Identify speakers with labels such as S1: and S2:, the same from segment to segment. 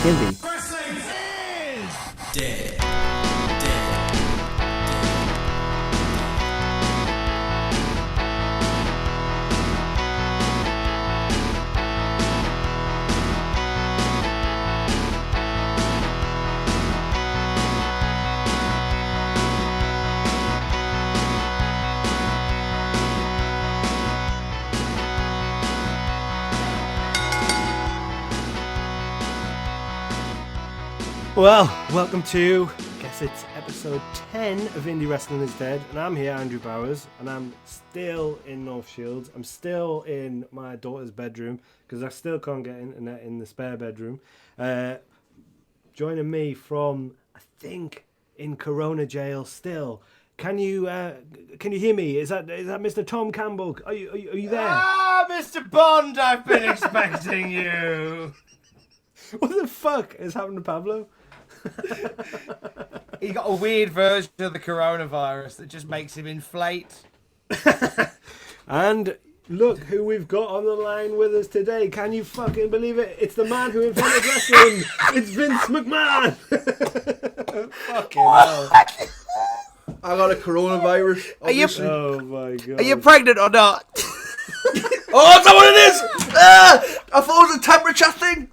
S1: Gilby.
S2: Wrestling is dead.
S1: Well, welcome to, I guess it's episode 10 of Indie Wrestling is Dead, and I'm here, Andrew Bowers, and I'm still in North Shields. I'm still in my daughter's bedroom, because I still can't get internet in the spare bedroom. Joining me from, I think, in Corona jail still. Can you hear me? Is that Mr. Tom Campbell? Are you there?
S2: Ah, Mr. Bond, I've been expecting you.
S1: What the fuck has happened to Pablo?
S2: He got a weird version of the coronavirus that just makes him inflate.
S1: And look who we've got on the line with us today. Can you fucking believe it? It's the man who invented wrestling. It's Vince McMahon. Fucking hell.
S3: I got a coronavirus.
S1: Oh my god.
S2: Are you pregnant or not?
S3: Oh, is that what it is? I thought it was a temperature thing.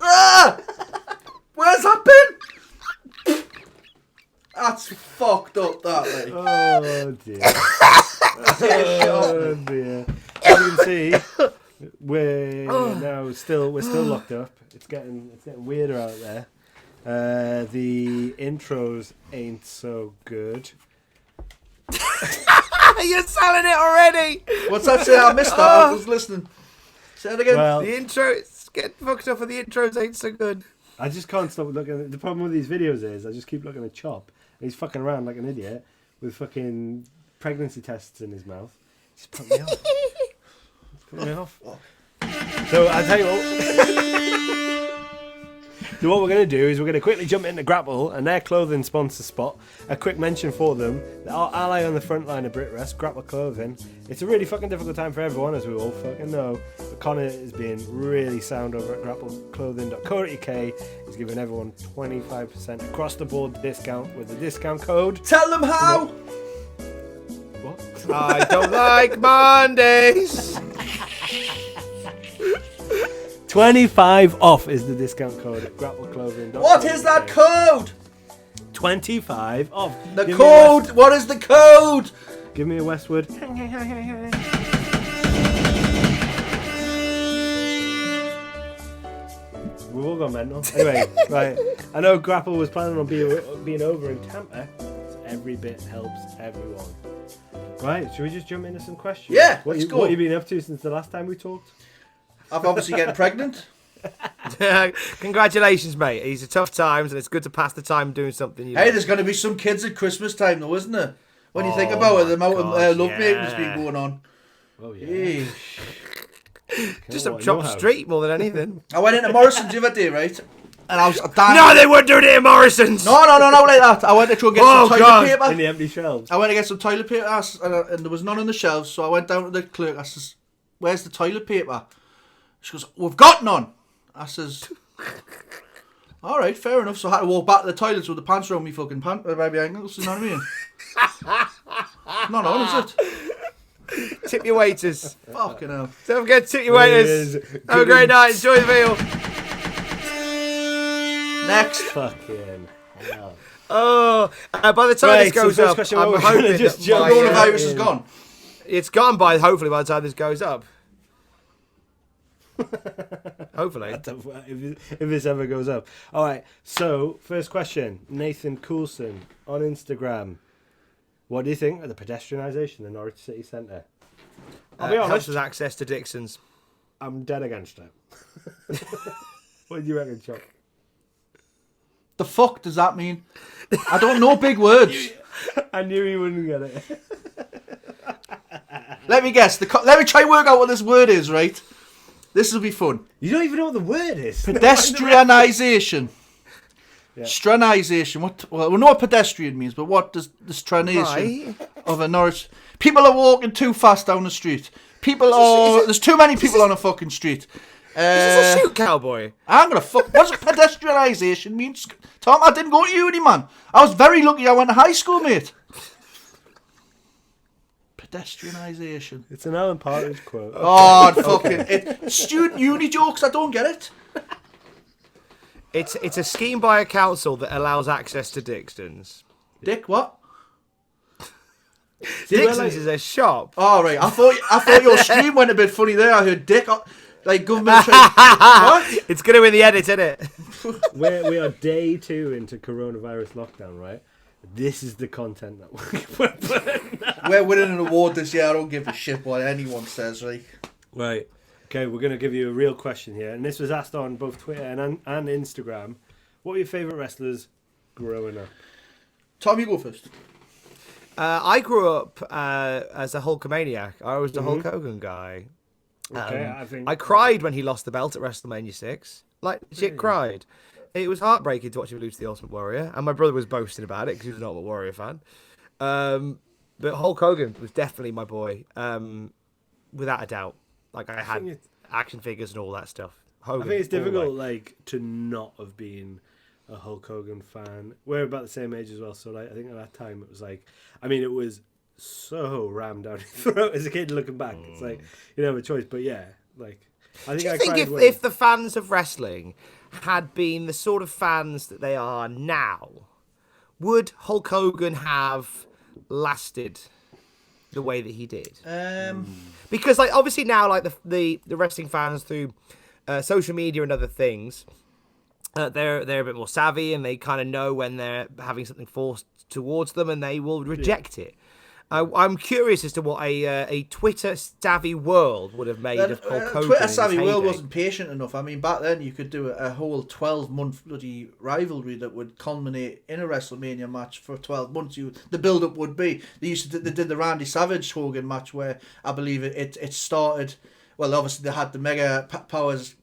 S3: Where's that been? That's fucked up, that, mate.
S1: Oh dear. Oh dear. As you can see, we're still locked up. It's getting weirder out there. The intros ain't so good.
S2: You're selling it already.
S3: What's that say? I missed that. I was listening. Say it again.
S1: Well,
S2: The intro, get fucked up, and the intros ain't so good.
S1: I just can't stop looking. The problem with these videos is I just keep looking at Chop. And he's fucking around like an idiot with fucking pregnancy tests in his mouth. It's put me off. It's put me off. So I tell you what. So what we're going to do is we're going to quickly jump into Grapple and their clothing sponsor spot. A quick mention for them. Our ally on the front line of BritRest, Grapple Clothing. It's a really fucking difficult time for everyone, as we all fucking know. But Connor is being really sound over at grappleclothing.co.uk. He's giving everyone 25% across the board discount with the discount code.
S3: Tell them how.
S1: What?
S2: I don't like Mondays.
S1: 25 off is the discount code at grappleclothing.co.uk.
S3: What is that code?
S1: 25 off.
S3: The code. What is the code?
S1: Give me a Westwood. We've all gone mental. Anyway, right. I know Grapple was planning on being over in Tampa, so every bit helps everyone. Right, should we just jump into some questions?
S3: Yeah,
S1: What
S3: let's go.
S1: have you been up to since the last time we talked?
S3: I'm obviously getting pregnant.
S2: Congratulations, mate. These are tough times, and it's good to pass the time doing something.
S3: Hey, there's going to be some kids at Christmas time, though, isn't there? When you think about it, the amount of love making that's been going on.
S1: Oh, yeah.
S2: Just up Chop Street more than anything.
S3: I went into Morrison's the other day, right? And I was dying.
S2: No, they weren't doing it in Morrison's.
S3: No, not like that. I went to try and get some toilet paper.
S1: In the empty shelves.
S3: I went to get some toilet paper, and there was none on the shelves, so I went down to the clerk. I says, "Where's the toilet paper?" She goes, "We've got none." I says, "All right, fair enough." So I had to walk back to the toilets with the pants around me fucking baby ankles, you know what I mean? Not on, is it?
S2: Tip your waiters.
S3: Fucking hell.
S2: Don't forget to tip your waiters. Have a great night. Enjoy the meal.
S3: Next.
S1: Fucking hell.
S2: Oh, by the time this goes up,
S1: question,
S2: I'm hoping that
S3: Coronavirus is gone.
S2: It's gone by, hopefully, by the time this goes up. Hopefully.
S1: If this ever goes up. All right, so first question. Nathan Coulson on Instagram. What do you think of the pedestrianisation in Norwich City Centre? I'll be honest.
S2: Helps us access to Dixon's.
S1: I'm dead against it. What do you reckon, Chuck?
S3: The fuck does that mean? I don't know big words.
S1: I knew he wouldn't get it.
S3: Let me guess. Let me try and work out what this word is, right? This will be fun.
S1: You don't even know what the word is.
S3: Pedestrianisation.
S1: Yeah.
S3: Stranisation. Well, we know what pedestrian means, but what does the stranation
S2: Right.
S3: of a Norwich? People are walking too fast down the street. There's too many people on a fucking street.
S2: This is a shoot, cowboy.
S3: I'm gonna fuck. What's pedestrianisation mean? Tom, I didn't go to uni, man. I was very lucky I went to high school, mate. Pedestrianisation.
S1: It's an Alan Partridge quote.
S3: Oh, fucking student uni jokes. I don't get it.
S2: It's a scheme by a council that allows access to Dixon's.
S3: Dick, what?
S2: Dixon's is a shop.
S3: Oh, right. I thought your stream went a bit funny there. I heard dick. Like government. What?
S2: It's going to be in the edit, isn't it?
S1: We are day 2 into coronavirus lockdown, right? This is the content that we're putting out.
S3: We're winning an award this year. I don't give a shit what anyone says, right?
S1: Right. Okay, we're going to give you a real question here. And this was asked on both Twitter and Instagram. What were your favourite wrestlers growing up?
S3: Tom, you go first.
S2: I grew up as a Hulkamaniac. I was the Hulk Hogan guy.
S1: Okay,
S2: I cried when he lost the belt at WrestleMania 6. Like, shit, cried. It was heartbreaking to watch him lose to the Ultimate Warrior. And my brother was boasting about it because he was an Ultimate Warrior fan. But Hulk Hogan was definitely my boy. Without a doubt. Like, I had action figures and all that stuff. Hogan,
S1: I think it's difficult, like, to not have been a Hulk Hogan fan. We're about the same age as well, so like, I think at that time it was like, I mean, it was so rammed down your throat as a kid looking back. It's like, you don't have a choice, but yeah, like, I think
S2: Do you
S1: I
S2: think
S1: cried
S2: if the fans of wrestling had been the sort of fans that they are now, would Hulk Hogan have lasted the way that he did? Because, like, obviously now, like, the wrestling fans through social media and other things, they're a bit more savvy and they kind of know when they're having something forced towards them and they will reject it. I'm curious as to what a Twitter savvy world would have made of Hulk Hogan.
S3: Twitter savvy world wasn't patient enough. I mean, back then you could do a whole 12-month bloody rivalry that would culminate in a WrestleMania match for 12 months. The build-up would be they did the Randy Savage Hogan match where I believe it started. Well, obviously they had the Mega Powers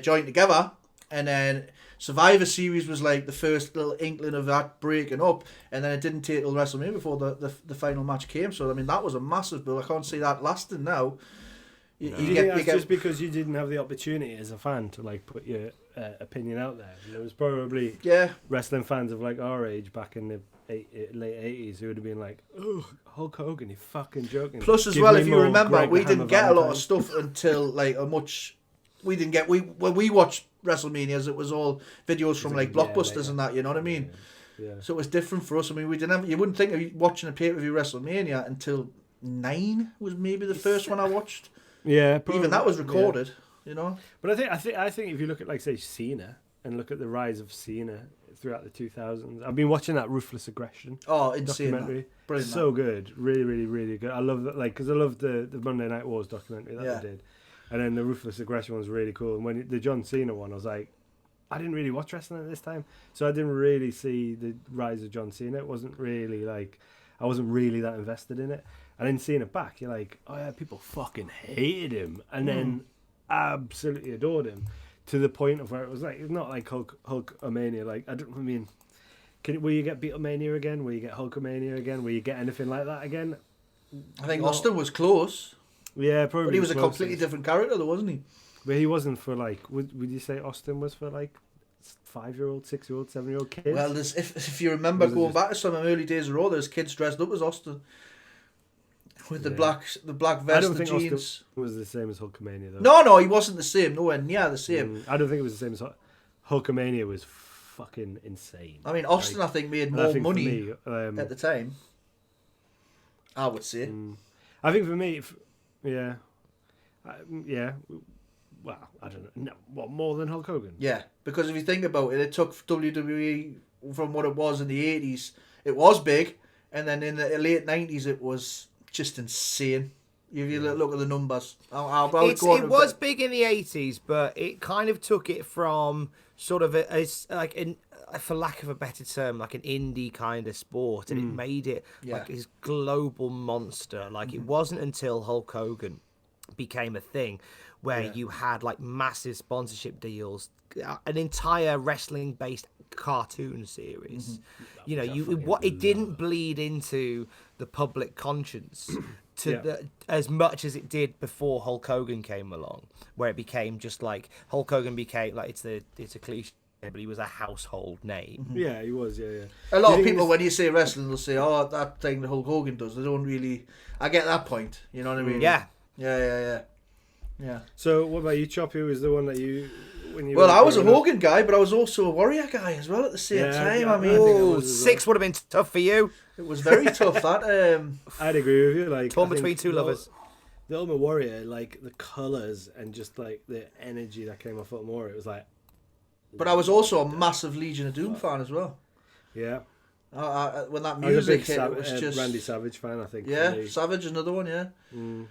S3: joined together, and then Survivor Series was like the first little inkling of that breaking up, and then it didn't take till WrestleMania before the final match came. So I mean, that was a massive build. I can't see that lasting now.
S1: Do you think that's just because you didn't have the opportunity as a fan to like put your opinion out there? There was probably wrestling fans of like our age back in the late 80s who would have been like, "Oh, Hulk Hogan, you fucking joking."
S3: Plus, as well, if you remember, we didn't get a lot of stuff until like a much. We didn't get when we watched WrestleManias, it was all videos from like Blockbusters and that. You know what I mean?
S1: Yeah.
S3: So it was different for us. I mean, we didn't have. You wouldn't think of watching a pay-per-view WrestleMania until 9 was maybe the first one I watched.
S1: Yeah, probably,
S3: even that was recorded. Yeah. You know.
S1: But I think if you look at like say Cena and look at the rise of Cena throughout the 2000s, I've been watching that Ruthless Aggression.
S3: Oh, insane!
S1: Documentary.
S3: Brilliant.
S1: So good, really, really, really good. I love that, like, because I love the Monday Night Wars documentary that they did. And then the Ruthless Aggression was really cool. And when the John Cena one, I was like, I didn't really watch wrestling at this time. So I didn't really see the rise of John Cena. It wasn't really like, I wasn't really that invested in it. And then seeing it back, you're like, oh yeah, people fucking hated him. And then absolutely adored him. To the point of where it was like, it's not like Hulkamania. Like, will you get Beatlemania again? Will you get Hulkamania again? Will you get anything like that again?
S3: I think Austin was close.
S1: Yeah, probably.
S3: But he was a completely different character, though, wasn't he?
S1: But he wasn't for like. Would you say Austin was for like 5-year-old, 6-year-old, 7-year-old kids?
S3: Well, if you remember going back to some early days of Raw, there's kids dressed up as Austin with the black vest,
S1: I don't
S3: the
S1: think
S3: jeans.
S1: Austin was the same as Hulkamania though.
S3: No, he wasn't the same. Nowhere near the same.
S1: I don't think it was the same as Hulkamania. Was fucking insane.
S3: I mean, Austin, I think made more money at the time. I would say.
S1: I think for me, yeah. Well, I don't know. No, what, more than Hulk Hogan?
S3: Yeah, because if you think about it, it took WWE from what it was in the 80s. It was big, and then in the late 90s, it was just insane. If you look at the numbers.
S2: It was big in the 80s, but it kind of took it from sort of for lack of a better term, like an indie kind of sport, and it made it like this global monster. Like it wasn't until Hulk Hogan became a thing where you had like massive sponsorship deals, an entire wrestling based cartoon series. You know, it didn't bleed into the public conscience as much as it did before Hulk Hogan came along, where it became just like Hulk Hogan became like it's a cliche, but he was a household name.
S1: Yeah, he was. Yeah.
S3: A lot of people, when you say wrestling, they'll say, "Oh, that thing that Hulk Hogan does." They don't really. I get that point. You know what I mean?
S2: Yeah.
S3: Yeah.
S1: So, what about you, Chop? Who was the one that you?
S3: Well, I was a Hogan guy, but I was also a Warrior guy as well at the same time. I mean,
S2: 6 would have been tough for you.
S3: It was very tough. That
S1: I'd agree with you. Like
S2: torn between two lovers.
S1: The Ultimate Warrior, like the colours and just like the energy that came off Ultimate Warrior, it was like.
S3: But I was also a massive Legion of Doom fan as well.
S1: Yeah.
S3: When that music hit, it was just
S1: Randy Savage fan, I think.
S3: Yeah, Savage, another one. Yeah.
S1: Mm.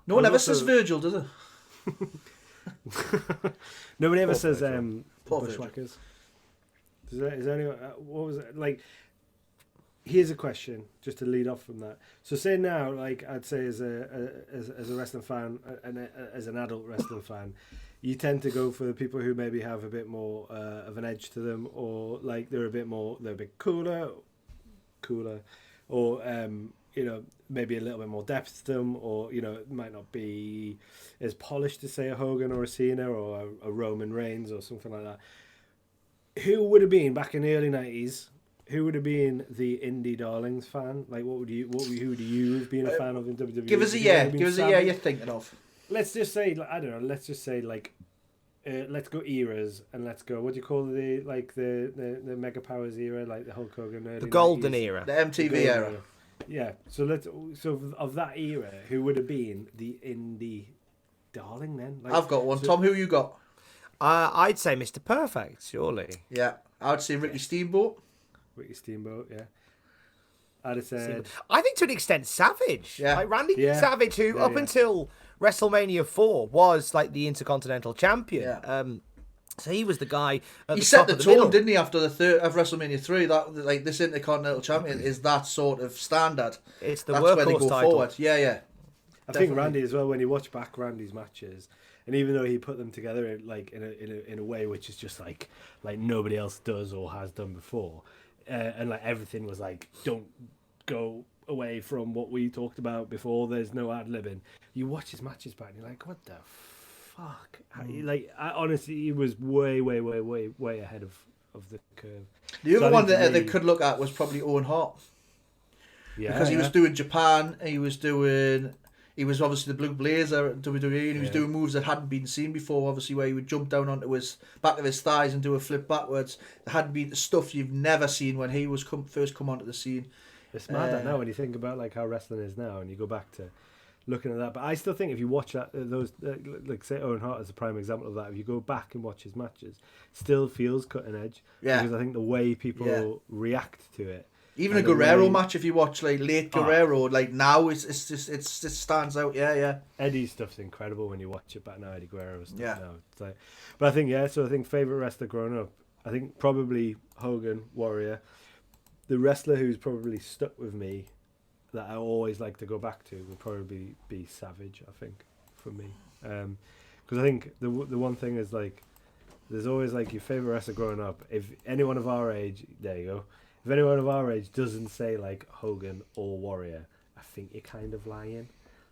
S3: No one ever says Virgil, does it?
S1: Nobody ever says
S3: Poor
S1: Bushwhackers. Is there anyone? What was it like? Here's a question, just to lead off from that. So, say now, like I'd say, as a wrestling fan, and as an adult wrestling fan, you tend to go for the people who maybe have a bit more of an edge to them, or like they're a bit cooler, or maybe a little bit more depth to them, or it might not be as polished as say a Hogan or a Cena or a Roman Reigns or something like that. Who would have been back in the early 90s? Who would have been the Indie Darlings fan? Like, who would you have been a fan of in WWE?
S3: Give us a year. Give us a year you're thinking of.
S1: Let's just say, I don't know. Let's just say, like, let's go eras, and let's go. What do you call the Mega Powers era, like the Hulk Hogan,
S2: the golden
S1: 90s?
S2: era,
S3: the MTV era.
S1: Yeah. So of that era, who would have been the Indie Darling then? Like,
S3: I've got one. Tom, who you got?
S2: I'd say Mr. Perfect, surely.
S3: Yeah, I'd say Ricky Steamboat.
S1: Ricky Steamboat, yeah. I'd have said.
S2: I think to an extent, Savage.
S3: Yeah.
S2: Like Randy Savage, who up until WrestleMania 4 was like the Intercontinental Champion.
S3: Yeah.
S2: So he was the guy.
S3: He set the tone, didn't he? After the third of WrestleMania 3, that like this Intercontinental Champion is that sort of standard.
S2: It's the
S3: That's where they
S2: workhorse
S3: go
S2: title.
S3: forward. Yeah.
S1: I think Randy as well. When you watch back Randy's matches, and even though he put them together like in a way which is just like nobody else does or has done before, and like everything was like, don't go away from what we talked about before. There's no ad-libbing. You watch his matches back, and you're like, what the fuck? Like, honestly, he was way ahead of the curve.
S3: The other one that they could look at was probably Owen Hart.
S1: Yeah,
S3: because he was doing Japan, he was obviously the Blue Blazer at WWE, and he was doing moves that hadn't been seen before, obviously, where he would jump down onto his back of his thighs and do a flip backwards. There hadn't been the stuff you've never seen when he was first come onto the scene.
S1: It's mad that now when you think about like how wrestling is now, and you go back to looking at that. But I still think if you watch that, those like say Owen Hart is a prime example of that. If you go back and watch his matches, it still feels cutting edge.
S3: Yeah.
S1: Because I think the way people react to it.
S3: Even a Guerrero match, if you watch like late Guerrero, like now it stands out. Yeah.
S1: Eddie's stuff's incredible when you watch it back now. Eddie Guerrero's stuff now. It's like, but I think so I think favorite wrestler growing up, I think probably Hogan, Warrior. The wrestler who's probably stuck with me, that I always like to go back to, would probably be Savage. I think for me, because I think the one thing is like, there's always like your favorite wrestler growing up. If anyone of our age, there you go. If anyone of our age doesn't say like Hogan or Warrior, I think you're kind of lying.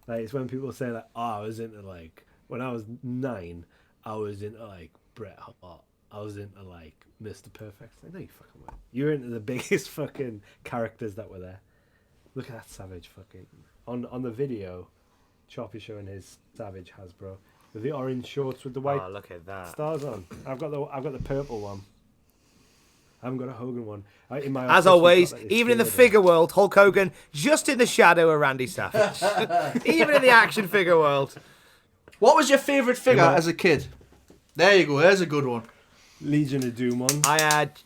S1: Like, it's when people say like, I was into like, when I was 9, I was into like Bret Hart. I was into like Mr. Perfect. Like, no, you fucking weren't. You were into the biggest fucking characters that were there. Look at that Savage fucking on the video. Choppy showing his Savage Hasbro with the orange shorts with the white
S2: look at that.
S1: stars on. I've got the purple one. I haven't got a Hogan one.
S2: As always, even in the figure world, Hulk Hogan just in the shadow of Randy Savage. Even in the action figure world.
S3: What was your favourite figure as a kid? There you go. There's a good one.
S1: Legion of Doom one.
S2: I had.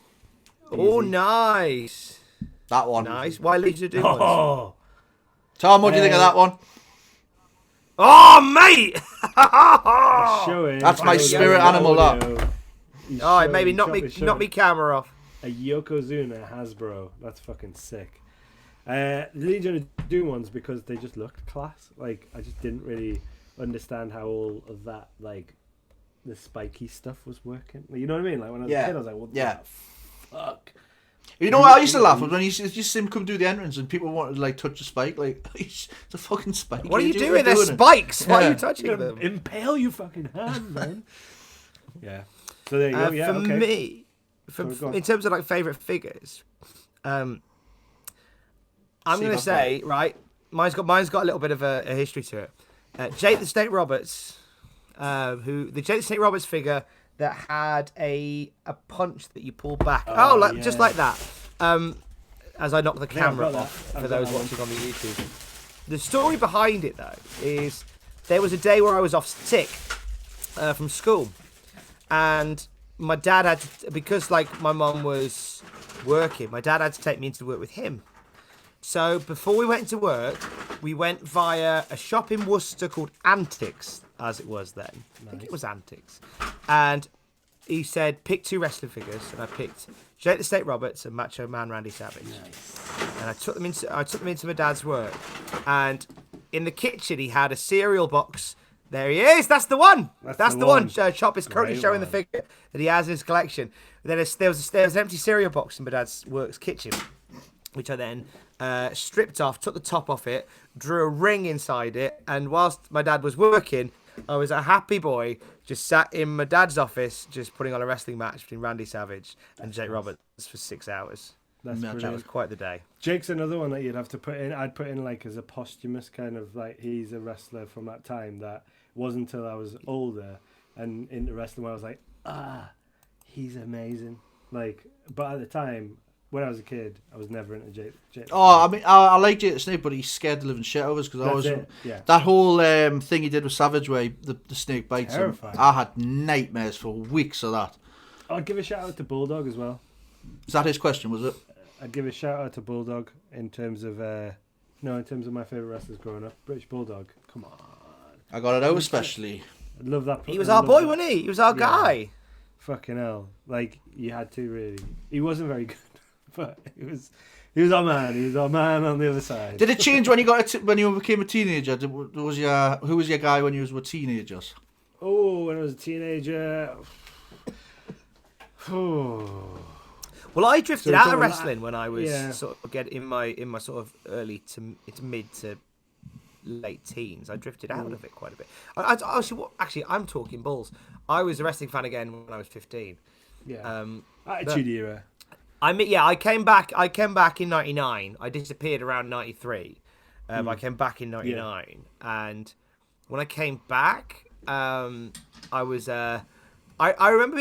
S2: Oh, nice.
S3: That one.
S2: Nice. Why Legion of Doom?
S1: Oh.
S3: Tom, what do you think of that one?
S2: Oh, mate!
S3: That's my spirit animal.
S2: That. Maybe knock me camera off.
S1: A Yokozuna Hasbro. That's fucking sick. Legion of Doom ones, because they just looked class. Like, I just didn't really understand how all of that, like, the spiky stuff was working. You know what I mean? Like, when I was a kid, I was like, what the fuck?
S3: You know what I used to laugh was when you just see him come do the entrance and people wanted to like touch a spike. Like, it's a fucking spike.
S2: What are you doing? They're spikes. Why are you touching them?
S1: Impale your fucking hand, man. Yeah. So there you go. Yeah,
S2: for me, in terms of like favourite figures, I'm going to say, right, mine's got a little bit of a history to it. Jake the Snake Roberts, the Jake the Snake Roberts figure that had a punch that you pull back. Just like that. As I knock the camera off for those watching on the YouTube. The story behind it, though, is there was a day where I was off sick from school. And my dad had to, because like my mum was working, my dad had to take me into work with him. So before we went into work, we went via a shop in Worcester called Antics, as it was then. Nice. I think it was Antics. And he said, pick 2 wrestling figures, and I picked Jake the Snake Roberts and Macho Man Randy Savage. Nice. And I took them into my dad's work. And in the kitchen, he had a cereal box. There he is. That's the one. That's the one. Chop is currently showing the figure that he has in his collection. Then there was an empty cereal box in my dad's work's kitchen, which I then stripped off, took the top off it, drew a ring inside it, and whilst my dad was working, I was a happy boy, just sat in my dad's office, just putting on a wrestling match between Randy Savage and Jake Roberts for 6 hours. That was quite the day.
S1: Jake's another one that you'd have to put in. I'd put in like as a posthumous kind of like, he's a wrestler from that time that wasn't until I was older and into wrestling where I was like, he's amazing. Like, but at the time, when I was a kid, I was never into Jake.
S3: I mean, I like Jake the Snake, but he scared the living shit out of us because that whole thing he did with Savage, where the snake bites him. I had nightmares for weeks of that.
S1: I'd give a shout out to Bulldog as well.
S3: Is that his question? Was it?
S1: I'd give a shout out to Bulldog in terms of my favourite wrestlers growing up. British Bulldog, come on.
S3: I got it out especially.
S1: I love that.
S2: He was our boy, wasn't he? He was our guy.
S1: Fucking hell! Like you had to really. He wasn't very good. But he was our man. He was our man on the other side.
S3: Did it change when you when you became a teenager? Who was your guy when you were teenagers?
S1: Oh, when I was a teenager.
S2: Well, I drifted out of wrestling when I was sort of in my sort of early to mid to late teens. I drifted out of it quite a bit. Actually, I'm talking balls. I was a wrestling fan again when I was 15.
S1: Yeah. Attitude era.
S2: I came back in 99. I disappeared around 93. I came back in 99. And when I came back, I was I remember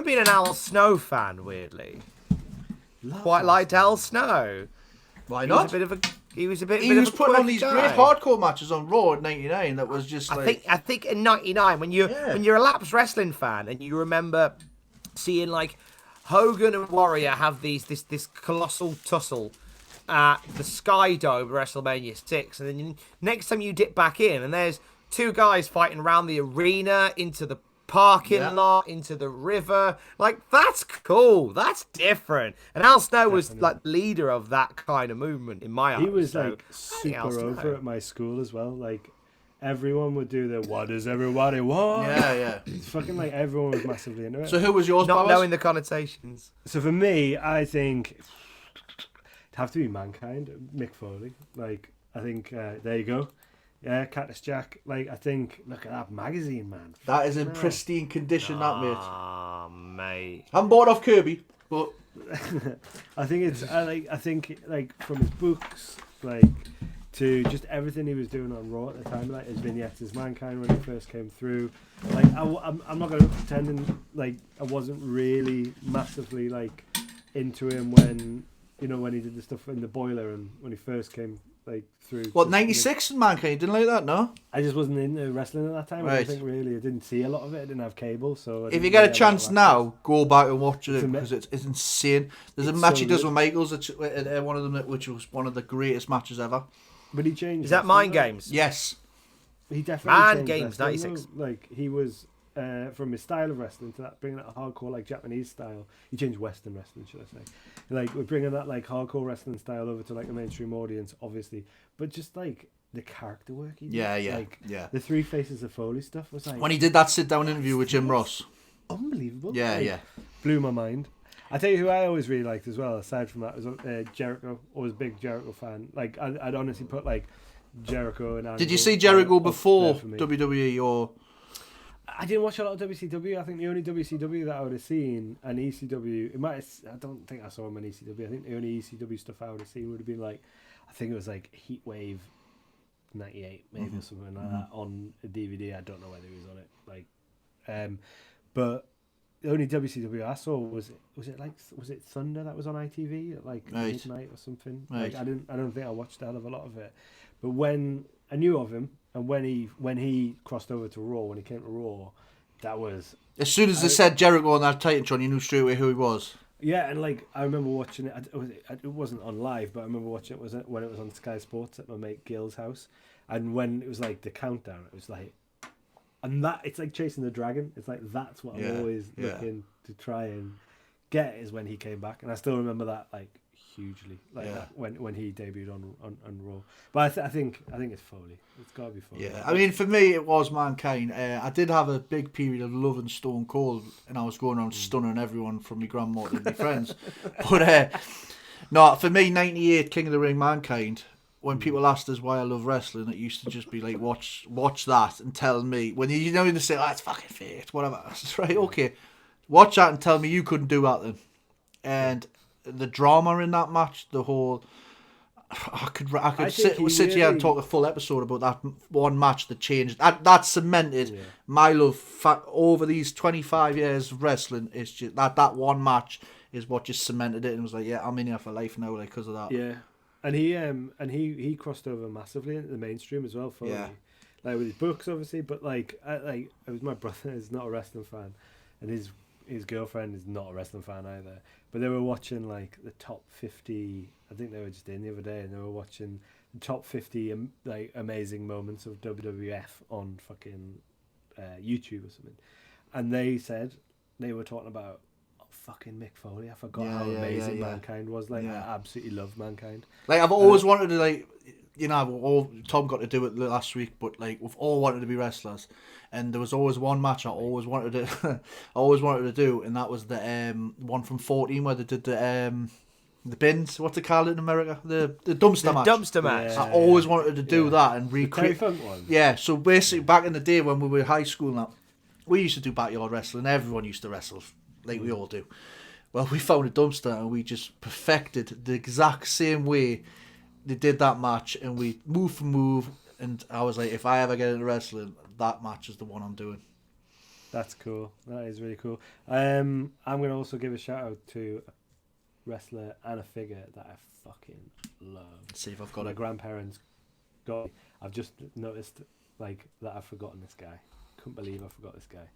S2: being an Al Snow fan, weirdly. Quite liked Al Snow.
S3: Why not?
S2: He was putting
S3: on these great hardcore matches on Raw at 99 that was just like...
S2: I think in 99 when you're a lapsed wrestling fan and you remember seeing like Hogan and Warrior have this colossal tussle at the Sky Dome WrestleMania 6, and then next time you dip back in, and there's 2 guys fighting around the arena, into the parking lot, into the river. Like, that's cool. That's different. And Al Snow was like leader of that kind of movement in my eyes.
S1: He was like super over at my school as well. Like, everyone would do the "What does everybody want?"
S3: Yeah.
S1: It's fucking like everyone was massively into it.
S3: So who was yours?
S2: Not knowing the connotations.
S1: So for me, I think it'd have to be Mankind, Mick Foley. Like, I think there you go. Yeah, Cactus Jack. Like, I think, look at that magazine, man.
S3: That is in pristine condition, that mate.
S2: Ah, mate.
S3: I'm bored off Kirby, but
S1: I think it's I think from his books, like, to just everything he was doing on Raw at the time, like his vignettes as Mankind when he first came through. Like, I'm not gonna pretend like I wasn't really massively like into him when he did the stuff in the boiler and when he first came like through.
S3: What, 96 Mankind? You didn't like that, no?
S1: I just wasn't into wrestling at that time.
S3: Right.
S1: I don't think really. I didn't see a lot of it. I didn't have cable, so
S3: if you get a chance now, go back and watch it because it's insane. There's a match he does with Michaels, one of them, which was one of the greatest matches ever.
S1: But he changed.
S2: Is that Mind Games?
S3: Yes.
S1: He definitely
S2: Mind
S1: changed
S2: Games,
S1: wrestling,
S2: 96.
S1: though. Like, he was from his style of wrestling to that, bringing that hardcore like Japanese style. He changed Western wrestling, should I say? Like, we're bringing that like hardcore wrestling style over to like a mainstream audience, obviously, but just like the character work he did. The Three Faces of Foley stuff was like
S3: when he did that sit down interview with Jim Ross.
S1: Unbelievable.
S3: Yeah.
S1: Blew my mind. I tell you who I always really liked as well, aside from that, was Jericho. Always a big Jericho fan. Like, I'd honestly put, like, Jericho and Angle.
S3: Did you see Jericho before
S1: for me.
S3: WWE or?
S1: I didn't watch a lot of WCW. I think the only WCW that I would have seen, and ECW, I don't think I saw him on ECW. I think the only ECW stuff I would have seen would have been like, I think it was like Heatwave 98 maybe or something like that on a DVD. I don't know whether he was on it. Like, but the only WCW I saw was it Thunder that was on ITV at like midnight or something.
S3: Right.
S1: Like, I don't think I watched a hell of a lot of it. But when I knew of him, and when he crossed over to Raw, when he came to Raw, that was...
S3: As soon as they said Jericho on that Titantron, you knew straight away who he was.
S1: Yeah, and like I remember watching it. It wasn't on live, but I remember watching it when it was on Sky Sports at my mate Gil's house, and when it was like the countdown, it was like, and that it's like chasing the dragon. It's like that's what I'm always looking to try and get is when he came back, and I still remember that like hugely, like that when he debuted on Raw. But I think it's Foley. It's got to be Foley.
S3: Yeah, I mean for me it was Mankind. I did have a big period of loving Stone Cold, and I was going around stunning everyone from my grandma to my friends. But no, for me, 98 King of the Ring Mankind. When people asked us why I love wrestling, it used to just be like watch that and tell me when you know they say it's fucking fake, whatever. I said, right, okay, watch that and tell me you couldn't do that then. And the drama in that match, the whole, I could sit here and talk a full episode about that one match that changed. That cemented my love over these 25 years of wrestling. It's just that one match is what just cemented it, and was like, yeah, I'm in here for life now, like because of that.
S1: Yeah, and he crossed over massively into the mainstream as well. Like with his books, obviously, but like it was my brother is not a wrestling fan, and his girlfriend is not a wrestling fan either. But they were watching like the top 50. I think they were just in the other day, and they were watching the top 50 like amazing moments of WWF on fucking YouTube or something. And they said they were talking about fucking Mick Foley. I forgot how amazing Mankind was. Like I absolutely love Mankind.
S3: Like I've always wanted to like. You know, Tom got to do it last week, but like we've all wanted to be wrestlers, and there was always one match I always wanted to do, and that was the one from 14 where they did the bins. What's it called in America? The dumpster match.
S2: Dumpster match.
S3: I always wanted to do that and recreate.
S1: The Terry Funk one.
S3: Yeah. So basically, back in the day when we were in high school, now we used to do backyard wrestling. Everyone used to wrestle, like we all do. Well, we found a dumpster and we just perfected the exact same way they did that match, and we move for move, and I was like, if I ever get into wrestling, that match is the one I'm doing.
S1: That's cool. That is really cool. I'm going to also give a shout out to a wrestler and a figure that I fucking love.
S3: Let's see if I've got
S1: my
S3: it.
S1: grandparents got. I've just noticed like that I've forgotten this guy. Couldn't believe I forgot this guy.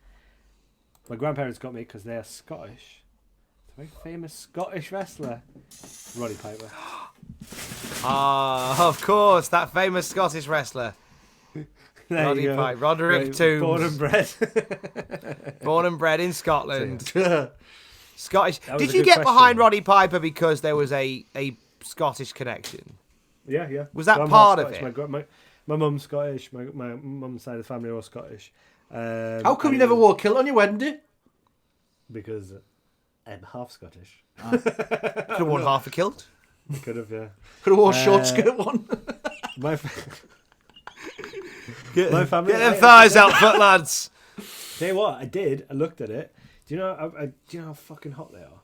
S1: My grandparents got me because they're Scottish. It's a very famous Scottish wrestler, Roddy Piper.
S2: Ah, of course, that famous Scottish wrestler. Roddy Piper, Roderick Toombs. Born and bred in Scotland. Scottish. Did you get behind Roddy Piper because there was a Scottish connection?
S1: Yeah.
S2: Was that part of it?
S1: My mum's Scottish. My mum's side of the family are all Scottish.
S3: How come you never wore a kilt on your wedding day?
S1: Because I'm half Scottish.
S2: Could have worn half a kilt.
S1: Could have, yeah.
S3: Could have worn a short skirt one.
S1: My
S2: Get
S1: family.
S2: Get them thighs out, foot lads.
S1: Tell you what, I did. I looked at it. Do you know? Do you know how fucking hot they are?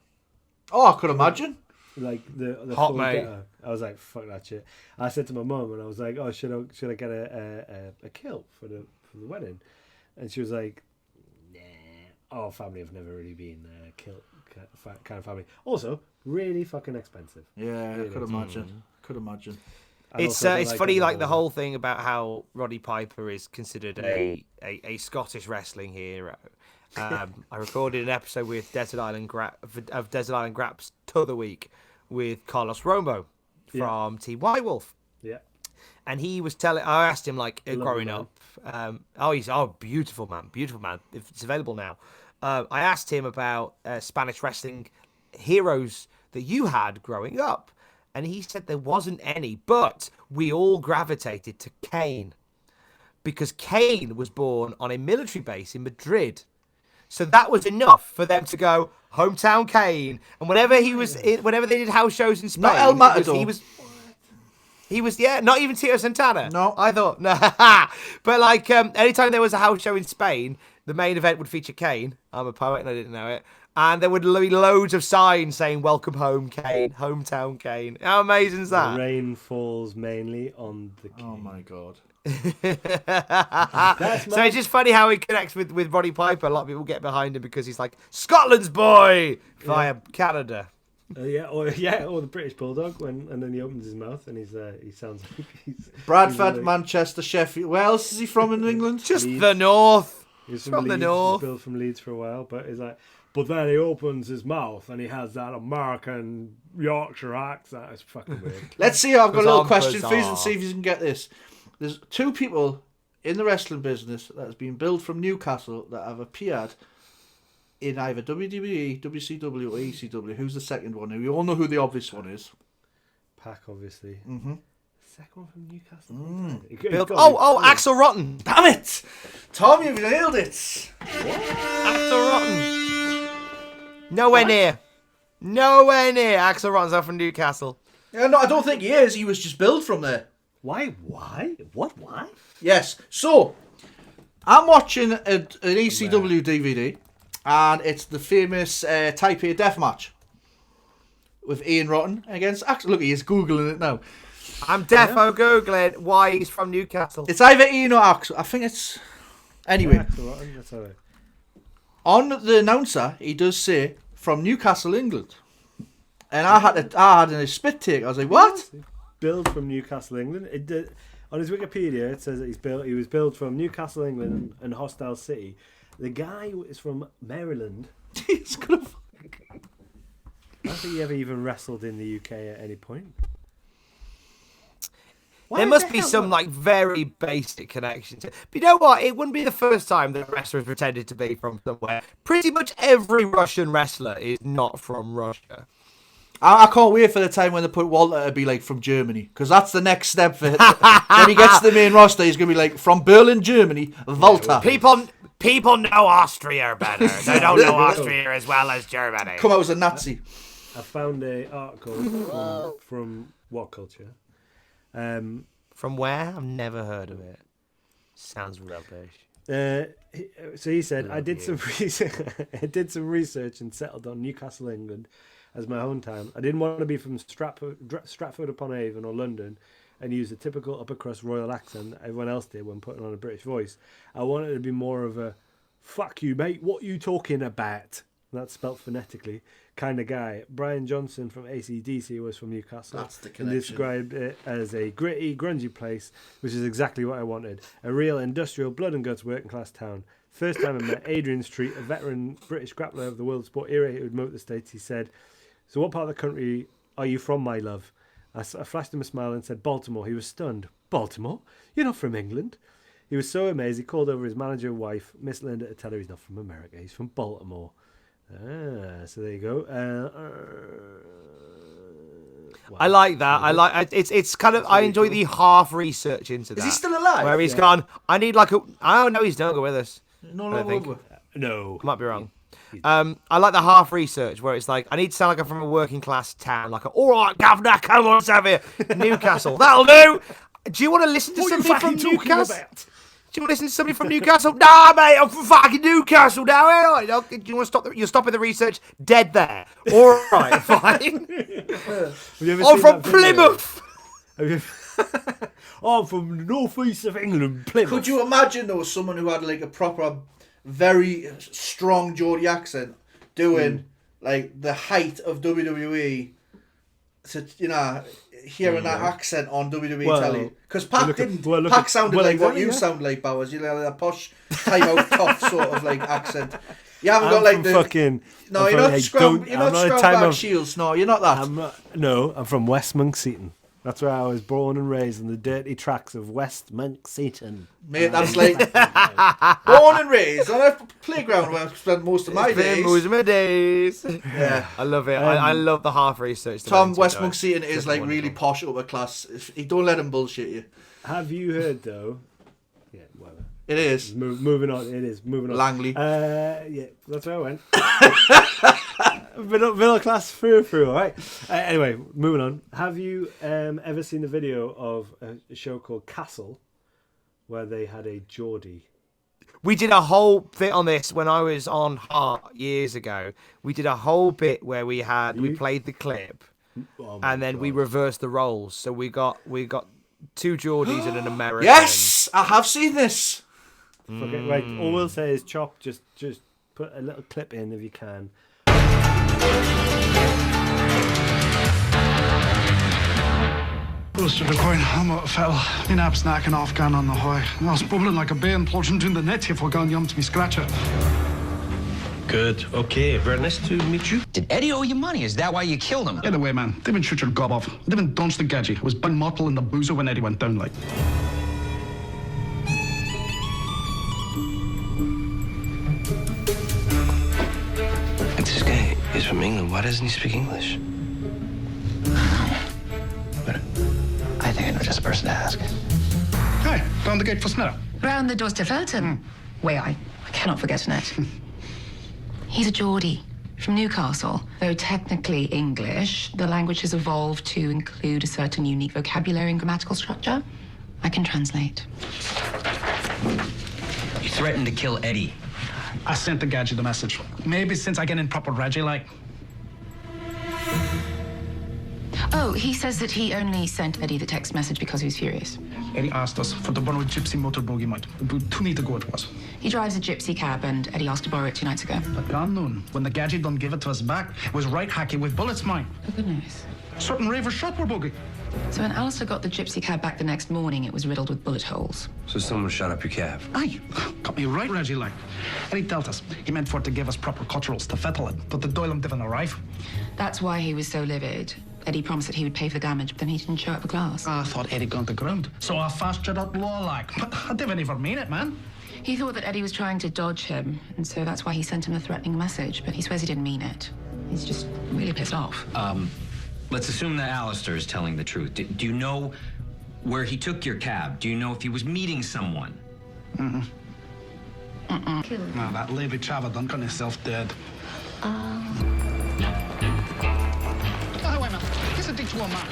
S3: Oh, I could imagine.
S1: Like the
S2: hot
S1: full
S2: mate.
S1: getter. I was like, fuck that shit. I said to my mum, and I was like, oh, should I get a kilt for the wedding? And she was like, nah. Our family have never really been kilt kind of family. Also, really fucking expensive.
S3: Yeah,
S1: really
S3: I could imagine. Could imagine.
S1: And
S2: It's
S1: also,
S2: it's funny, like the whole thing about how Roddy Piper is considered a Scottish wrestling hero. I recorded an episode with Desert Island Graps t'other week with Carlos Romo from Team White Wolf.
S1: Yeah.
S2: And he was telling, I asked him like growing
S1: man.
S2: up, he's beautiful man. If it's available now. I asked him about Spanish wrestling heroes that you had growing up. And he said there wasn't any, but we all gravitated to Kane. Because Kane was born on a military base in Madrid. So that was enough for them to go hometown Kane. And whenever they did house shows in Spain,
S3: Not El Matador.
S2: He was not even Tito Santana.
S3: No.
S2: I thought, no. But like, anytime there was a house show in Spain, the main event would feature Kane. I'm a poet and I didn't know it. And there would be loads of signs saying, welcome home, Kane, hometown Kane. How amazing is that?
S1: The rain falls mainly on the King.
S3: Oh my God.
S2: So it's just funny how he connects with Roddy Piper. A lot of people get behind him because he's like, Scotland's boy via Canada.
S1: Or the British Bulldog, and then he opens his mouth and he sounds like he's...
S3: Bradford,
S1: he's
S3: Manchester, Sheffield. Where else is he from in England?
S2: Just
S1: Leeds.
S2: the north.
S1: He's
S2: from the
S1: Leeds.
S2: north.
S1: He's built from Leeds for a while, but he's like... But then he opens his mouth and he has that American Yorkshire accent. It's fucking weird.
S3: Let's see. I've got a little question for you
S2: bizarre.
S3: and see if you can get this. There's two people in the wrestling business that has been billed from Newcastle that have appeared in either WWE, WCW, or ECW. Who's the second one? We all know who the obvious one is.
S1: Pac, obviously.
S3: Mm-hmm.
S1: Second one from Newcastle.
S2: Axel Rotten.
S3: Damn it! Tom, you've nailed it.
S2: Axel Rotten. Nowhere near. Axel Rotten's out from Newcastle.
S3: Yeah, no, I don't think he is. He was just billed from there.
S1: Why? What? Why?
S3: Yes. So, I'm watching an ECW DVD, and it's the famous Taipei Death Match with Ian Rotten against Axel. Look, he's Googling it now.
S2: I'm defo Googling why he's from Newcastle.
S3: It's either Ian or Axel. I think it's... Anyway.
S1: Yeah, Axel Rotten, that's all right.
S3: On the announcer, he does say, from Newcastle, England. And I had a spit take. I was like, what?
S1: Billed from Newcastle, England. On his Wikipedia, it says that he was billed from Newcastle, England and Hostile City. The guy is from Maryland.
S3: He's gonna...
S1: I don't think he ever even wrestled in the UK at any point.
S2: There must be some like very basic connection. But you know what? It wouldn't be the first time that a wrestler has pretended to be from somewhere. Pretty much every Russian wrestler is not from Russia.
S3: I can't wait for the time when they put Walter to be like from Germany, because that's the next step for him. When he gets to the main roster, he's gonna be like from Berlin, Germany, Walter.
S2: People know Austria better. They don't know Austria as well as Germany.
S3: Come out as a Nazi.
S1: I found an article from What Culture.
S2: From where? I've never heard of it. Sounds rubbish.
S1: So he said, I did some research and settled on Newcastle, England as my hometown. I didn't want to be from Stratford upon Avon or London and use the typical upper crust royal accent that everyone else did when putting on a British voice. I wanted to be more of a fuck you mate, what you talking about? That's spelt phonetically. Kind of guy. Brian Johnson from AC/DC was from Newcastle.
S3: That's the
S1: and
S3: connection.
S1: described it as a gritty, grungy place, which is exactly what I wanted. A real industrial, blood and guts working class town. First time I met Adrian Street, a veteran British grappler of the world sport era who would moat the States, he said, so what part of the country are you from, my love? I flashed him a smile and said, Baltimore. He was stunned. Baltimore? You're not from England? He was so amazed he called over his manager wife, Miss Linda, to tell her he's not from America. He's from Baltimore. So there you go. Wow.
S2: I like that. It's kind of. I enjoy the half research into that.
S3: Is he still alive?
S2: Where he's gone. I need like a. Oh no, he's no longer with us.
S3: No
S2: I think.
S3: longer.
S1: No.
S2: I might be wrong. I like the half research where it's like I need to sound like I'm from a working class town. Like, all right, governor, come on, Xavier, Newcastle. That'll do. Do you want to listen to somebody from Newcastle? Do you want to listen to somebody from Newcastle? Nah, mate, I'm from fucking Newcastle now. Do you want to stop? You're stopping the research dead there. All right, fine. I'm from Plymouth.
S1: I'm from the northeast of England, Plymouth.
S3: Could you imagine though someone who had like a proper, very strong Geordie accent doing like the height of WWE? To hearing that accent on WWE telly, because Pac didn't. Pac sounded like what you sound like, Bowers. You know, a posh, time out tough sort of like accent. You haven't got like the
S1: fucking.
S3: No, you're not Scrum Shields. No, you're not that.
S1: I'm from West Monkseaton. That's where I was born and raised in the dirty tracks of West Monkseaton.
S3: Mate, that's like born and raised on a playground where I spent most of my days.
S2: Most of my days.
S3: Yeah,
S2: I love it. I love the half research.
S3: Tom, West Monkseaton is like really posh upper class. Don't let him bullshit you.
S1: Have you heard though? Yeah, whatever.
S3: It is.
S1: Moving on. It is moving on.
S3: Langley.
S1: Yeah, that's where I went. Middle class through. All right. Anyway, moving on. Have you ever seen the video of a show called Castle, where they had a Geordie?
S2: We did a whole bit on this when I was on Heart years ago. We did a whole bit where we played the clip, and then we reversed the roles. So we got 2 Geordies and an American.
S3: Yes, I have seen this.
S1: Right. All we'll say is Chop. Just put a little clip in if you can.
S4: Close to the coin, I'm out of fettle. My nap's knacking off gone on the high. I was bubbling like a bear plunging in the net here for gone yum to me scratcher.
S5: Good. Okay. Very nice to meet you.
S6: Did Eddie owe you money? Is that why you killed him?
S4: Get away, man. They even shoot your gob off. They even dunched the gadget. It was bang mottle in the boozer when Eddie went down like.
S5: This guy is from England. Why doesn't he speak English?
S6: I think I know just a person to ask.
S4: Hey, down the gate for Snell.
S7: Round the doors to Felton. Way I cannot forget it. He's a Geordie from Newcastle. Though technically English, the language has evolved to include a certain unique vocabulary and grammatical structure. I can translate.
S6: You threatened to kill Eddie.
S4: I sent the gadget the message. Maybe since I get in proper Reggie like.
S7: Oh, he says that he only sent Eddie the text message because he was furious.
S4: Eddie asked us for the borrow gypsy motor bogey mount. About 2 neat ago it was.
S7: He drives a gypsy cab and Eddie asked to borrow it 2 nights ago.
S4: But gone noon, when the gadget done give it to us back, it was right hacky with bullets mine.
S7: Oh, goodness.
S4: Certain ravers shot were bogey.
S7: So when Alistair got the gypsy cab back the next morning, it was riddled with bullet holes.
S5: So someone shot up your cab.
S4: Aye, got me right, Reggie, like. Eddie dealt us. He meant for it to give us proper culturals to fettle it, but the Doyle didn't arrive.
S7: That's why he was so livid. Eddie promised that he would pay for the damage, but then he didn't show up for class.
S4: I thought Eddie gone to ground. So I fast up law like. But I didn't even mean it, man.
S7: He thought that Eddie was trying to dodge him, and so that's why he sent him a threatening message, but he swears he didn't mean it. He's just really pissed off.
S6: Let's assume that Alistair is telling the truth. Do you know where he took your cab? Do you know if he was meeting someone?
S4: No, that lady Chava done got himself dead. Oh, wait a minute. Here's a D2 man.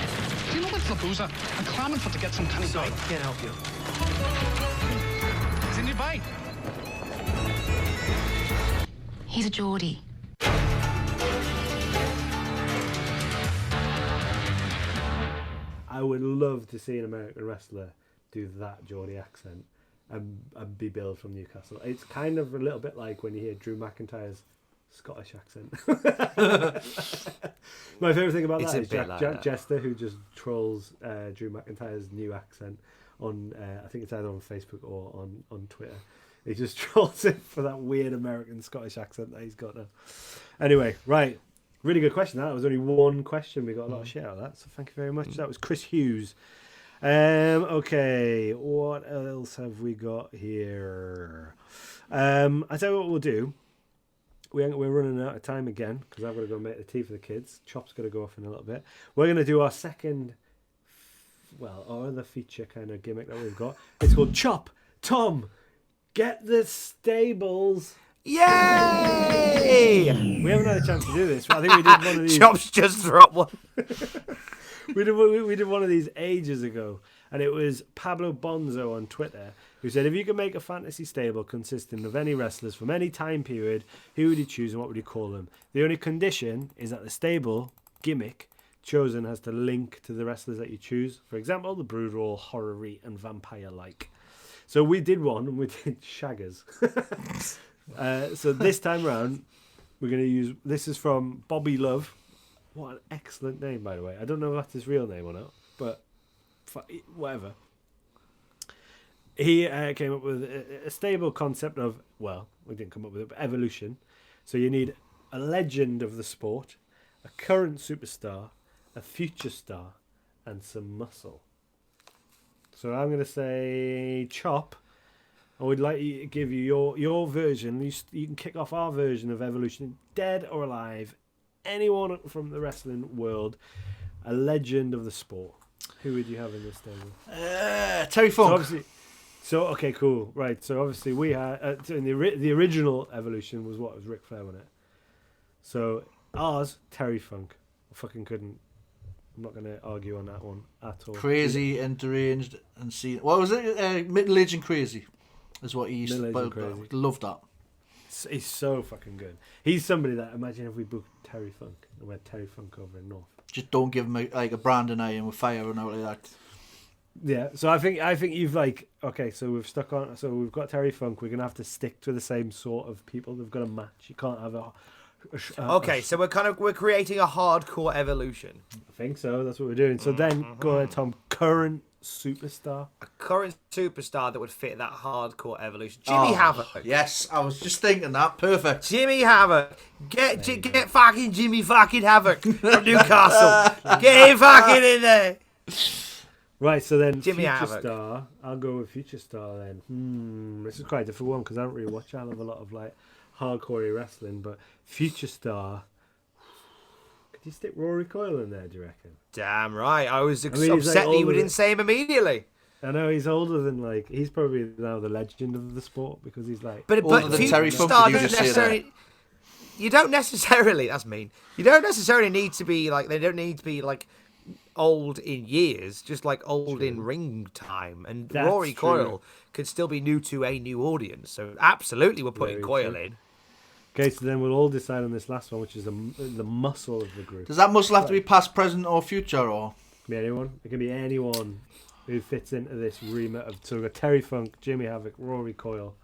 S4: Do you know what's Labuza? I'm clamming for to get some kind of
S2: Sorry, can't help you.
S4: He's in your bite.
S7: He's a Geordie.
S1: I would love to see an American wrestler do that Geordie accent and be billed from Newcastle. It's kind of a little bit like when you hear Drew McIntyre's Scottish accent. My favourite thing about
S2: It's
S1: that
S2: a
S1: is
S2: bit
S1: Jack,
S2: like
S1: Jack
S2: that.
S1: Jester, who just trolls Drew McIntyre's new accent on, I think it's either on Facebook or on Twitter. He just trolls him for that weird American Scottish accent that he's got now. Anyway, right. Really good question. That was only one question. We got a lot of shit out of that. So thank you very much. That was Chris Hughes. Okay. What else have we got here? I tell you what we'll do. We're running out of time again because I've got to go make the tea for the kids. Chop's got to go off in a little bit. We're going to do our second, our other feature kind of gimmick that we've got. It's called Chop, Tom, Get the Stables.
S2: Yay!
S1: We haven't had a chance to do this. But I think we did one of these.
S2: Chop's just dropped one.
S1: we did one of these ages ago, and it was Pablo Bonzo on Twitter who said, if you could make a fantasy stable consisting of any wrestlers from any time period, who would you choose and what would you call them? The only condition is that the stable gimmick chosen has to link to the wrestlers that you choose. For example, the Brood are all horror-y and vampire-like. So we did one, and we did Shaggers. So this time round, we're going to use... This is from Bobby Love. What an excellent name, by the way. I don't know if that's his real name or not, but whatever. He came up with a stable concept of... Well, we didn't come up with it, but evolution. So you need a legend of the sport, a current superstar, a future star, and some muscle. So I'm going to say Chop. I would like you to give you your version. You can kick off our version of evolution, dead or alive. Anyone from the wrestling world, a legend of the sport. Who would you have in this stable?
S3: Terry Funk.
S1: So okay, cool, right? So obviously we had in the original Evolution was what was Ric Flair, wasn't it? So ours, Terry Funk. I fucking couldn't. I'm not going to argue on that one at all.
S3: Crazy and deranged and seen. What was it? Middle-aged and crazy is what he used to
S1: Middle-aged and crazy.
S3: love that.
S1: He's so fucking good. He's somebody that, imagine if we booked Terry Funk and we had Terry Funk over in North.
S3: Just don't give him a Brandon eye and with fire and out like that.
S1: Yeah, so I think you've like, okay, so we've stuck on, so we've got Terry Funk. We're gonna have to stick to the same sort of people. They've got to match. You can't have
S2: Okay, so we're creating a hardcore evolution.
S1: I think so. That's what we're doing. So then go ahead, Tom. Current superstar.
S2: A current superstar that would fit that hardcore evolution. Jimmy Havoc.
S3: Yes, I was just thinking that. Perfect.
S2: Jimmy Havoc. Get fucking Jimmy fucking Havoc from Newcastle. Get him fucking in there.
S1: Right, so then
S2: Jimmy
S1: Future
S2: Havoc.
S1: Star. I'll go with Future Star then. This is quite a different one because I don't really watch a hell of a lot of like hardcore wrestling, but Future Star. Could you stick Rory Coyle in there, do you reckon?
S2: Damn right. I was
S1: he's,
S2: upset
S1: like,
S2: that you didn't say him immediately.
S1: I know he's older than like he's probably now the legend of the sport because he's like.
S2: But
S3: Older than
S2: Future
S3: Terry Funk,
S2: Star
S3: did you
S2: doesn't
S3: just say
S2: necessarily. You don't necessarily. That's mean. You don't necessarily need to be like. They don't need to be like old in years, just like old in ring time. And
S1: That's
S2: Rory
S1: true.
S2: Coyle could still be new to a new audience. So absolutely, we're putting
S1: Very
S2: Coyle
S1: true.
S2: in.
S1: Okay, so then we'll all decide on this last one, which is the muscle of the group.
S3: Does that muscle have to be past, present, or future, or?
S1: It can be anyone. It can be anyone who fits into this remit of. So we've got Terry Funk, Jimmy Havoc, Rory Coyle.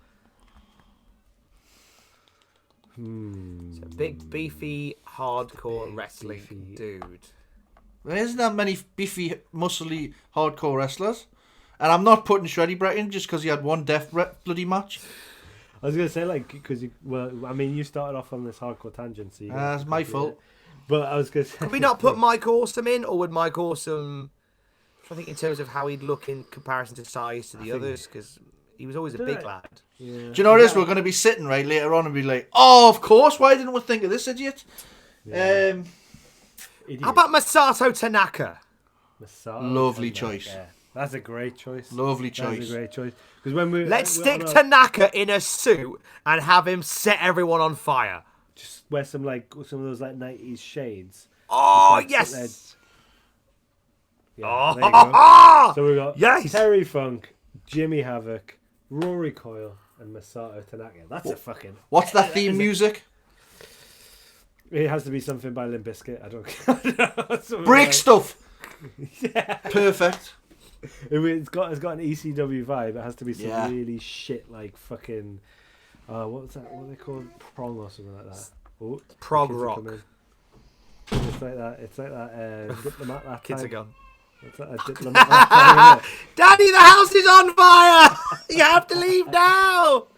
S2: So big, beefy, hardcore
S1: Big,
S2: wrestling
S1: beefy.
S2: dude.
S3: There isn't that many beefy, muscly, hardcore wrestlers. And I'm not putting Shreddy Brett in just because he had one bloody match.
S1: I was gonna say like because you started off on this hardcore tangent, so
S3: It's my fault.
S1: But I was gonna say,
S2: Could we not put Mike Awesome in, or would Mike Awesome? I think in terms of how he'd look in comparison to size to the others, because he was always a big lad.
S1: Yeah.
S3: Do you know what it is? We're going to be sitting right later on and be like, oh, of course, why didn't we think of this idiot?
S1: Yeah.
S2: How about Masato Tanaka?
S3: Lovely choice.
S1: Yeah. That's a great choice.
S3: Lovely
S1: That's
S3: choice.
S1: a great choice. Because when we
S2: Let's
S1: we're
S2: stick
S1: on our-
S2: Tanaka in a suit and have him set everyone on fire.
S1: just wear some of those like 90s shades.
S2: Oh,
S1: Just, like,
S2: yes!
S1: sit there.
S2: Oh,
S1: Yeah, there you go. So we got
S2: yes!
S1: Terry Funk, Jimmy Havoc, Rory Coyle, and Masato Tanaka. That's a fucking.
S3: What's that theme music?
S1: It has to be something by Limp Bizkit. I don't know.
S3: Break stuff.
S1: Yeah.
S3: Perfect.
S1: It's got an ECW vibe. It has to be some
S3: Yeah.
S1: really shit like fucking. What was that? What are they called? Prong or something like that. Oh,
S2: Prog
S1: the kids are
S2: rock.
S1: coming. It's like that. It's like that. Diplomat that
S2: Kids
S1: time.
S2: are gone.
S1: It's like a diplomat that time, isn't it?
S2: Daddy, the house is on fire! You have to leave now!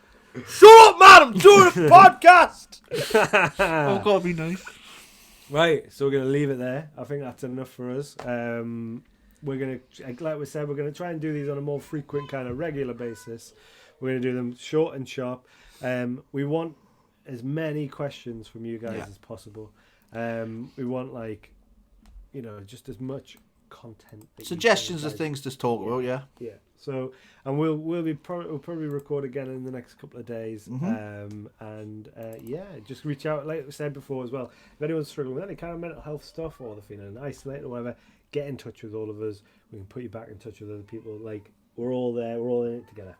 S2: Shut up, man! I'm doing a podcast!
S3: Oh, God, be nice.
S1: Right, so we're gonna leave it there. I think that's enough for us. We're gonna, like we said, we're gonna try and do these on a more frequent, kind of regular basis. We're gonna do them short and sharp. We want as many questions from you guys as possible. We want just as much content. That
S3: Suggestions
S1: you
S3: of
S1: guys-
S3: things to talk about, yeah.
S1: Yeah. So, and we'll probably record again in the next couple of days. Just reach out, like we said before as well. If anyone's struggling with any kind of mental health stuff or they're feeling isolated or whatever, get in touch with all of us. We can put you back in touch with other people. Like, we're all there. We're all in it together.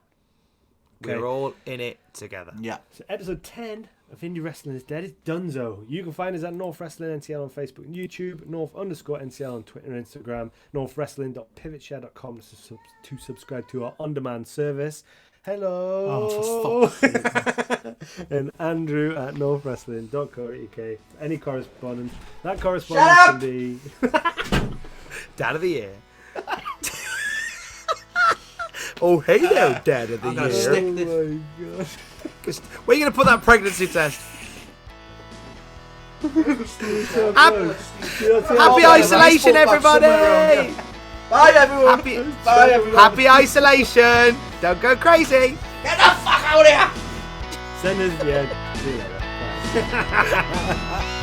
S1: Okay.
S2: We're all in it together.
S3: Yeah.
S1: So episode 10 of Indie Wrestling is Dead. It's donezo. You can find us at North Wrestling NCL on Facebook and YouTube, North_NCL on Twitter and Instagram, northwrestling.pivotshare.com to subscribe to our on-demand service. Hello.
S3: Oh, for fuck's sake.
S1: And Andrew at northwrestling.co.uk. Any correspondence. That correspondence
S3: Shut
S1: can
S3: up!
S1: be...
S2: Dad of the year. Oh, hey there, Dad of the
S3: I'm gonna
S2: year.
S3: stick
S1: Oh
S3: this.
S1: my God.
S2: Where are you going to put that pregnancy test? Happy isolation, everybody!
S3: Bye, everyone.
S2: Happy,
S3: Bye, everyone.
S2: happy isolation! Don't go crazy!
S3: Get the fuck out of here!
S1: Send us... Yeah, see you later. Bye.